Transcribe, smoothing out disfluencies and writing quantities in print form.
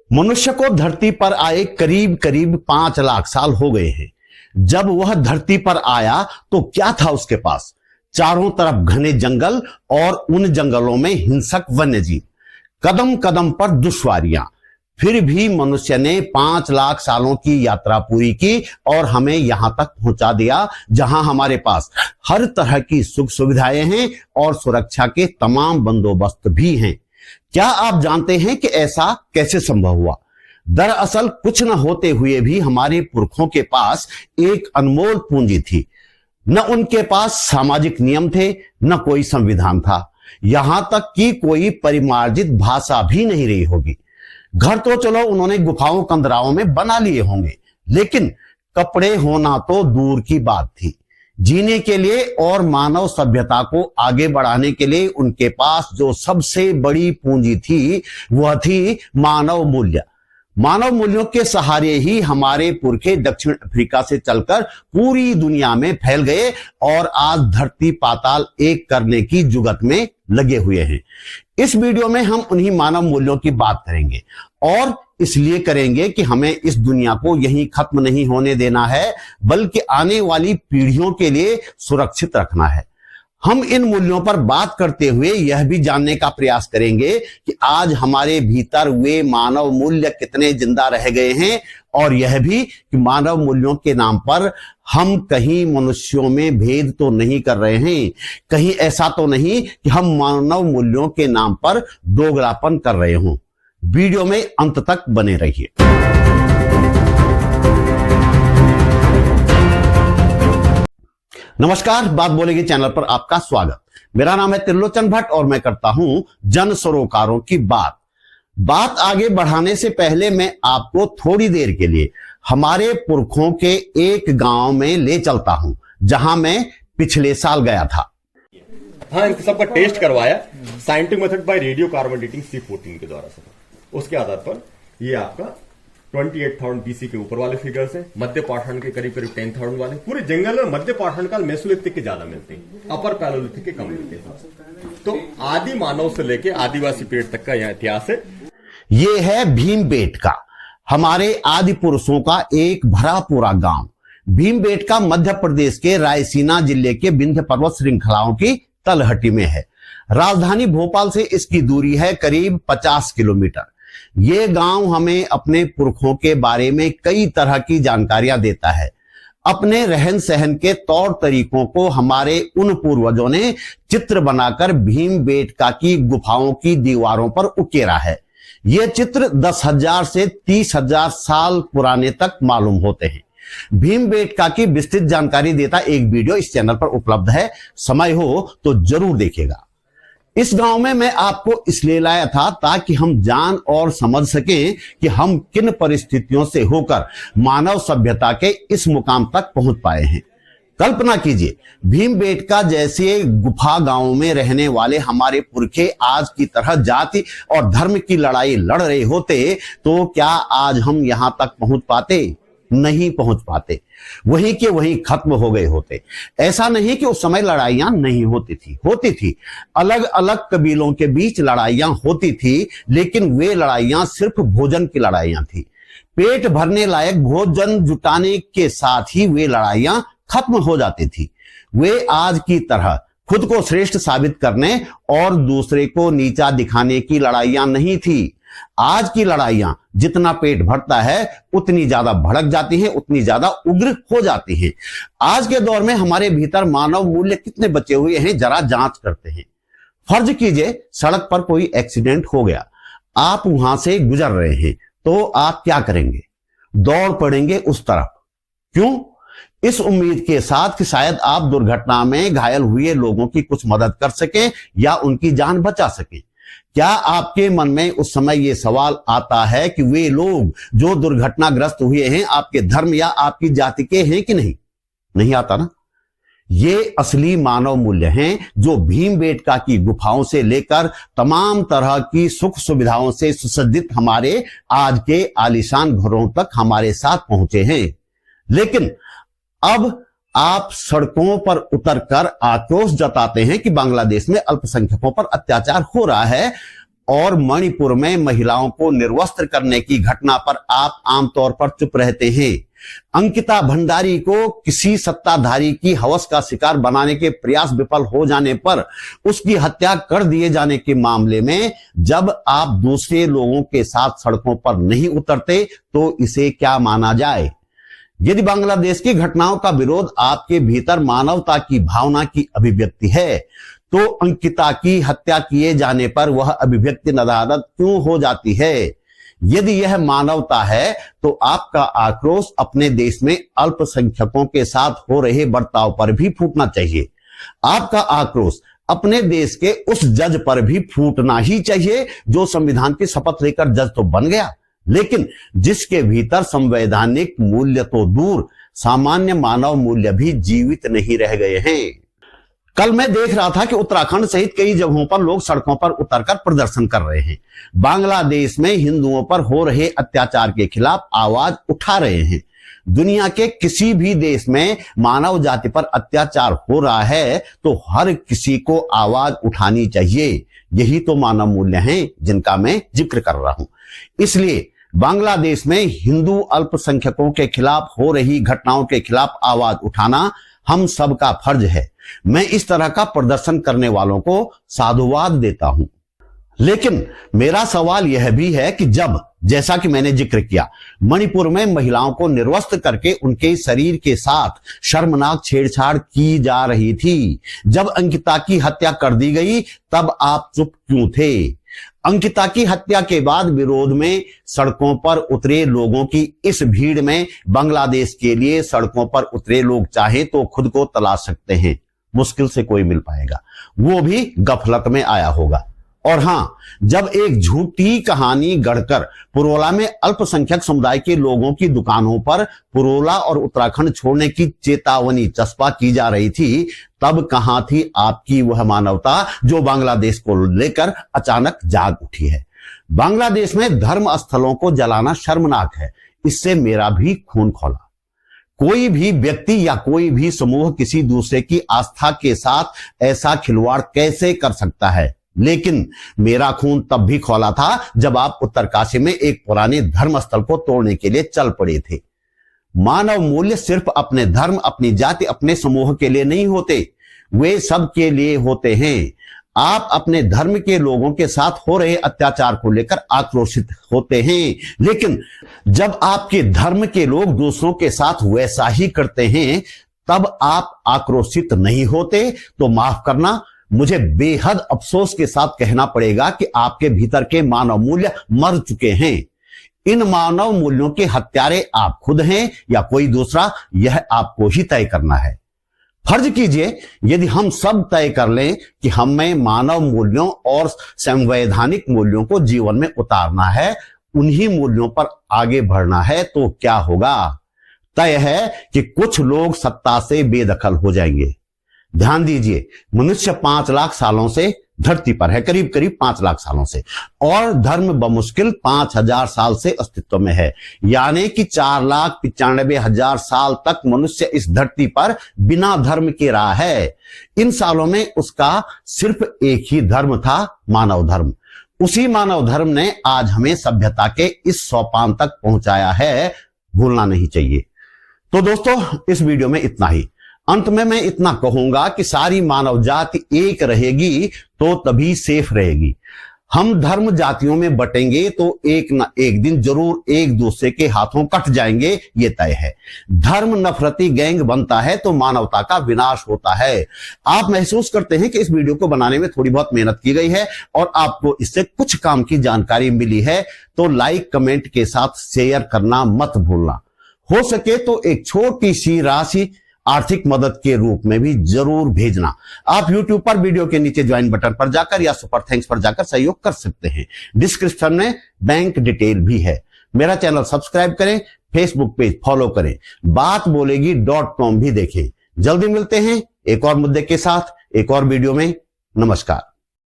मनुष्य को धरती पर आए करीब करीब 5 लाख साल हो गए हैं। जब वह धरती पर आया तो क्या था उसके पास? चारों तरफ घने जंगल और उन जंगलों में हिंसक वन्यजीव, कदम कदम पर दुश्वारियां। फिर भी मनुष्य ने 5 लाख सालों की यात्रा पूरी की और हमें यहां तक पहुंचा दिया जहां हमारे पास हर तरह की सुख सुविधाएं हैं और सुरक्षा के तमाम बंदोबस्त भी हैं। क्या आप जानते हैं कि ऐसा कैसे संभव हुआ? दरअसल कुछ न होते हुए भी हमारे पुरखों के पास एक अनमोल पूंजी थी। न उनके पास सामाजिक नियम थे, न कोई संविधान था, यहां तक कि कोई परिमार्जित भाषा भी नहीं रही होगी। घर तो चलो उन्होंने गुफाओं कंदराओं में बना लिए होंगे, लेकिन कपड़े होना तो दूर की बात थी। जीने के लिए और मानव सभ्यता को आगे बढ़ाने के लिए उनके पास जो सबसे बड़ी पूंजी थी वह थी मानव मूल्य। मानव मूल्यों के सहारे ही हमारे पुरखे दक्षिण अफ्रीका से चलकर पूरी दुनिया में फैल गए और आज धरती पाताल एक करने की जुगत में लगे हुए हैं। इस वीडियो में हम उन्हीं मानव मूल्यों की बात करेंगे और इसलिए करेंगे कि हमें इस दुनिया को यहीं खत्म नहीं होने देना है, बल्कि आने वाली पीढ़ियों के लिए सुरक्षित रखना है। हम इन मूल्यों पर बात करते हुए यह भी जानने का प्रयास करेंगे कि आज हमारे भीतर वे मानव मूल्य कितने जिंदा रह गए हैं, और यह भी कि मानव मूल्यों के नाम पर हम कहीं मनुष्यों में भेद तो नहीं कर रहे हैं, कहीं ऐसा तो नहीं कि हम मानव मूल्यों के नाम पर दोगलापन कर रहे हों। वीडियो में अंत तक बने रहिए। नमस्कार, बात बोलेगी चैनल पर आपका स्वागत। मेरा नाम है त्रिलोचन भट्ट और मैं करता हूं जन सरोकारों की बात आगे बढ़ाने से पहले मैं आपको थोड़ी देर के लिए हमारे पुरखों के एक गांव में ले चलता हूं जहां मैं पिछले साल गया था। हाँ, इन सबका टेस्ट करवाया scientific method by radio carbon dating C14 के द्वारा से। उसके आधार पर ये आपका 28,000 BC के ऊपर वाले फिगर्स हैं, मध्य पाषाण के करीब करीब 10,000 वाले। पूरे जंगल में मध्य पाषाण काल मेसोलिथिक के ज्यादा मिलते हैं, अपर पैलोलिथिक के कम मिलते हैं। तो आदि मानव से लेके आदिवासी पीरियड तक का यह इतिहास है। ये है भीमबेटका, हमारे आदि पुरुषों का एक भरा पूरा गांव। भीमबेटका मध्य प्रदेश के रायसीना जिले के विंध्य पर्वत श्रृंखलाओं की तलहटी में है। राजधानी भोपाल से इसकी दूरी है करीब 50 किलोमीटर। ये गांव हमें अपने पुरखों के बारे में कई तरह की जानकारियां देता है। अपने रहन सहन के तौर तरीकों को हमारे उन पूर्वजों ने चित्र बनाकर भीमबेटका की गुफाओं की दीवारों पर उकेरा है। ये चित्र 10,000 से 30,000 साल पुराने तक मालूम होते हैं। भीमबेटका की विस्तृत जानकारी देता एक वीडियो इस चैनल पर उपलब्ध है, समय हो तो जरूर देखिएगा। इस गांव में मैं आपको इसलिए लाया था ताकि हम जान और समझ सकें कि हम किन परिस्थितियों से होकर मानव सभ्यता के इस मुकाम तक पहुंच पाए हैं। कल्पना कीजिए, भीमबेटका जैसे गुफा गांवों में रहने वाले हमारे पुरखे आज की तरह जाति और धर्म की लड़ाई लड़ रहे होते तो क्या आज हम यहां तक पहुंच पाते? नहीं पहुंच पाते, वहीं के वहीं खत्म हो गए होते। ऐसा नहीं कि उस समय लड़ाइयां नहीं होती थी। अलग अलग कबीलों के बीच लड़ाइयां होती थी, लेकिन वे लड़ाइयां सिर्फ भोजन की लड़ाइयां थी। पेट भरने लायक भोजन जुटाने के साथ ही वे लड़ाइयां खत्म हो जाती थी। वे आज की तरह खुद को श्रेष्ठ साबित करने और दूसरे को नीचा दिखाने की लड़ाइयां नहीं थी। आज की लड़ाइयां जितना पेट भरता है उतनी ज्यादा भड़क जाती हैं, उतनी ज्यादा उग्र हो जाती हैं। आज के दौर में हमारे भीतर मानव मूल्य कितने बचे हुए हैं, जरा जांच करते हैं। फर्ज कीजिए सड़क पर कोई एक्सीडेंट हो गया, आप वहां से गुजर रहे हैं, तो आप क्या करेंगे? दौड़ पड़ेंगे उस तरफ। क्यों? इस उम्मीद के साथ कि शायद आप दुर्घटना में घायल हुए लोगों की कुछ मदद कर सकें या उनकी जान बचा सकें। क्या आपके मन में उस समय यह सवाल आता है कि वे लोग जो दुर्घटनाग्रस्त हुए हैं आपके धर्म या आपकी जाति के हैं कि नहीं? नहीं आता ना। ये असली मानव मूल्य हैं जो भीमबेटका की गुफाओं से लेकर तमाम तरह की सुख सुविधाओं से सुसज्जित हमारे आज के आलीशान घरों तक हमारे साथ पहुंचे हैं। लेकिन अब आप सड़कों पर उतरकर आक्रोश जताते हैं कि बांग्लादेश में अल्पसंख्यकों पर अत्याचार हो रहा है और मणिपुर में महिलाओं को निर्वस्त्र करने की घटना पर आप आमतौर पर चुप रहते हैं। अंकिता भंडारी को किसी सत्ताधारी की हवस का शिकार बनाने के प्रयास विफल हो जाने पर उसकी हत्या कर दिए जाने के मामले में जब आप दूसरे लोगों के साथ सड़कों पर नहीं उतरते तो इसे क्या माना जाए? यदि बांग्लादेश की घटनाओं का विरोध आपके भीतर मानवता की भावना की अभिव्यक्ति है तो अंकिता की हत्या किए जाने पर वह अभिव्यक्ति नदारद क्यों हो जाती है? यदि यह मानवता है तो आपका आक्रोश अपने देश में अल्पसंख्यकों के साथ हो रहे बर्ताव पर भी फूटना चाहिए। आपका आक्रोश अपने देश के उस जज पर भी फूटना ही चाहिए जो संविधान की शपथ लेकर जज तो बन गया, लेकिन जिसके भीतर संवैधानिक मूल्य तो दूर सामान्य मानव मूल्य भी जीवित नहीं रह गए हैं। कल मैं देख रहा था कि उत्तराखंड सहित कई जगहों पर लोग सड़कों पर उतरकर प्रदर्शन कर रहे हैं। बांग्लादेश में हिंदुओं पर हो रहे अत्याचार के खिलाफ आवाज उठा रहे हैं। दुनिया के किसी भी देश में मानव जाति पर अत्याचार हो रहा है तो हर किसी को आवाज उठानी चाहिए। यही तो मानव मूल्य हैं जिनका मैं जिक्र कर रहा हूं। इसलिए बांग्लादेश में हिंदू अल्पसंख्यकों के खिलाफ हो रही घटनाओं के खिलाफ आवाज उठाना हम सबका फर्ज है। मैं इस तरह का प्रदर्शन करने वालों को साधुवाद देता हूं, लेकिन मेरा सवाल यह भी है कि जब, जैसा कि मैंने जिक्र किया, मणिपुर में महिलाओं को निर्वस्त्र करके उनके शरीर के साथ शर्मनाक छेड़छाड़ की जा रही थी, जब अंकिता की हत्या कर दी गई तब आप चुप क्यों थे? अंकिता की हत्या के बाद विरोध में सड़कों पर उतरे लोगों की इस भीड़ में बांग्लादेश के लिए सड़कों पर उतरे लोग चाहे तो खुद को तलाश सकते हैं। मुश्किल से कोई मिल पाएगा, वो भी गफलत में आया होगा। और हां, जब एक झूठी कहानी गढ़कर पुरोला में अल्पसंख्यक समुदाय के लोगों की दुकानों पर पुरोला और उत्तराखंड छोड़ने की चेतावनी चस्पा की जा रही थी, तब कहां थी आपकी वह मानवता जो बांग्लादेश को लेकर अचानक जाग उठी है? बांग्लादेश में धर्म स्थलों को जलाना शर्मनाक है, इससे मेरा भी खून खौला। कोई भी व्यक्ति या कोई भी समूह किसी दूसरे की आस्था के साथ ऐसा खिलवाड़ कैसे कर सकता है? लेकिन मेरा खून तब भी खौला था जब आप उत्तरकाशी में एक पुराने धर्म स्थल को तोड़ने के लिए चल पड़े थे। मानव मूल्य सिर्फ अपने धर्म, अपनी जाति, अपने समूह के लिए नहीं होते, वे सब के लिए होते हैं। आप अपने धर्म के लोगों के साथ हो रहे अत्याचार को लेकर आक्रोशित होते हैं, लेकिन जब आपके धर्म के लोग दूसरों के साथ वैसा ही करते हैं तब आप आक्रोशित नहीं होते। तो माफ करना, मुझे बेहद अफसोस के साथ कहना पड़ेगा कि आपके भीतर के मानव मूल्य मर चुके हैं। इन मानव मूल्यों के हत्यारे आप खुद हैं या कोई दूसरा, यह आपको ही तय करना है। फर्ज कीजिए यदि हम सब तय कर लें कि हमें मानव मूल्यों और संवैधानिक मूल्यों को जीवन में उतारना है, उन्हीं मूल्यों पर आगे बढ़ना है, तो क्या होगा? तय है कि कुछ लोग सत्ता से बेदखल हो जाएंगे। ध्यान दीजिए, मनुष्य 5 लाख सालों से धरती पर है, करीब करीब 5 लाख सालों से, और धर्म बमुश्किल 5000 साल से अस्तित्व में है। यानी कि 4,95,000 साल तक मनुष्य इस धरती पर बिना धर्म के रहा है। इन सालों में उसका सिर्फ एक ही धर्म था, मानव धर्म। उसी मानव धर्म ने आज हमें सभ्यता के इस सोपान तक पहुंचाया है, भूलना नहीं चाहिए। तो दोस्तों, इस वीडियो में इतना ही। अंत में मैं इतना कहूंगा कि सारी मानव जाति एक रहेगी तो तभी सेफ रहेगी। हम धर्म जातियों में बटेंगे तो एक न एक दिन जरूर एक दूसरे के हाथों कट जाएंगे, ये तय है। धर्म नफरती गैंग बनता है तो मानवता का विनाश होता है। आप महसूस करते हैं कि इस वीडियो को बनाने में थोड़ी बहुत मेहनत की गई है और आपको इससे कुछ काम की जानकारी मिली है, तो लाइक कमेंट के साथ शेयर करना मत भूलना। हो सके तो एक छोटी सी राशि आर्थिक मदद के रूप में भी जरूर भेजना। आप YouTube पर वीडियो के नीचे ज्वाइन बटन पर जाकर या सुपर थैंक्स पर जाकर सहयोग कर सकते हैं। डिस्क्रिप्शन में बैंक डिटेल भी है। मेरा चैनल सब्सक्राइब करें, फेसबुक पेज फॉलो करें, बात बोलेगी .com भी देखें। जल्दी मिलते हैं एक और मुद्दे के साथ, एक और वीडियो में। नमस्कार।